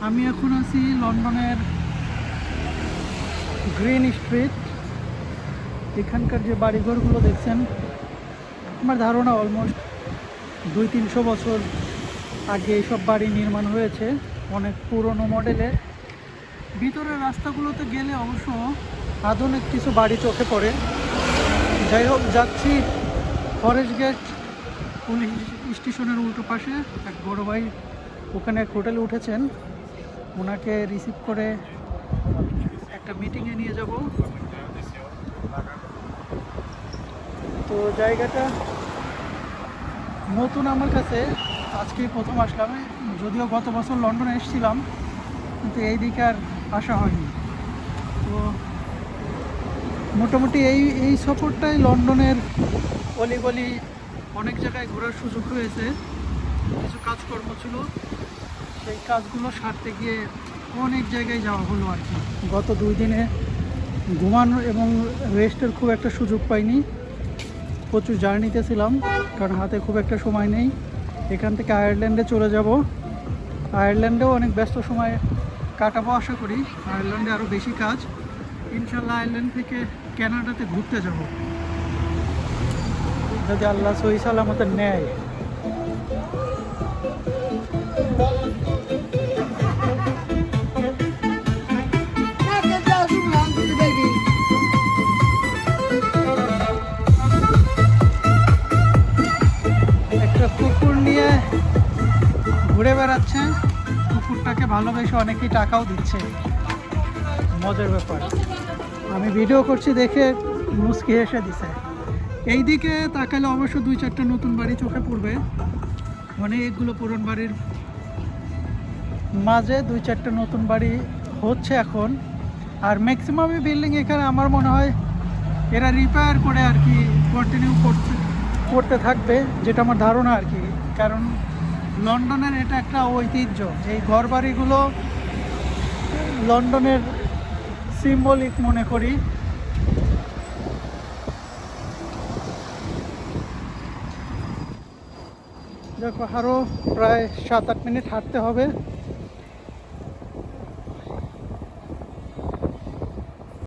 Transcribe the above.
আমি এখন আছি লন্ডনের গ্রিন স্ট্রিট। এখানকার যে বাড়িঘরগুলো দেখছেন, আমার ধারণা অলমোস্ট 200-300 বছর আগে এইসব বাড়ি নির্মাণ হয়েছে, অনেক পুরনো মডেলের। ভিতরের রাস্তাগুলোতে গেলে অবশ্য আধুনিক কিছু বাড়ি চোখে পড়ে। যাই হোক, যাচ্ছি ফরেস্ট গেট পুলিশ স্টেশনের উল্টো পাশে। এক বড় ভাই ওখানে এক হোটেলে উঠেছেন, ওনাকে রিসিভ করে একটা মিটিংয়ে নিয়ে যাব। তো জায়গাটা নতুন আমার কাছে, আজকেই প্রথম আসলাম। যদিও গত বছর লন্ডনে এসেছিলাম, কিন্তু এই দিকে আর আসা হয়নি। তো মোটামুটি এই সফরটাই লন্ডনের অলিগলি অনেক জায়গায় ঘোরার সুযোগ হয়েছে। কিছু কাজকর্ম ছিল, সেই কাজগুলো সারতে গিয়ে অনেক জায়গায় যাওয়া হলো আর কি। গত 2 দিনে ঘুমানো এবং রেস্টের খুব একটা সুযোগ পাইনি। প্রচুর জার্নিতে ছিলাম, কারণ হাতে খুব একটা সময় নেই। এখান থেকে আয়ারল্যান্ডে চলে যাব। আয়ারল্যান্ডেও অনেক ব্যস্ত সময় কাটাবো আশা করি। আয়ারল্যান্ডে আরও বেশি কাজ। ইনশাল্লাহ আয়ারল্যান্ড থেকে কানাডাতে ঘুরতে যাব, যদি আল্লাহ সহি সালামতে নেয়। একটা কুকুর নিয়ে ঘুরে বেড়াচ্ছে, কুকুরটাকে ভালোবেসে অনেকেই টাকাও দিচ্ছে, মজার ব্যাপার। আমি ভিডিও করছি দেখে মুচকি হেসে দিছে। এই দিকে তাকালে অবশ্য 2-4টা নতুন বাড়ি চোখে পড়বে। অনেকগুলো পুরনো বাড়ির মাঝে 2-4টা নতুন বাড়ি হচ্ছে এখন। আর ম্যাক্সিমামই বিল্ডিং এখানে আমার মনে হয় এরা রিপেয়ার করে আর কি কন্টিনিউ করতে থাকবে, যেটা আমার ধারণা আর কি। কারণ লন্ডনের এটা একটা ঐতিহ্য, এই ঘর বাড়িগুলো লন্ডনের সিম্বলিক মনে করি। দেখো, আরও প্রায় 7-8 মিনিট হাঁটতে হবে।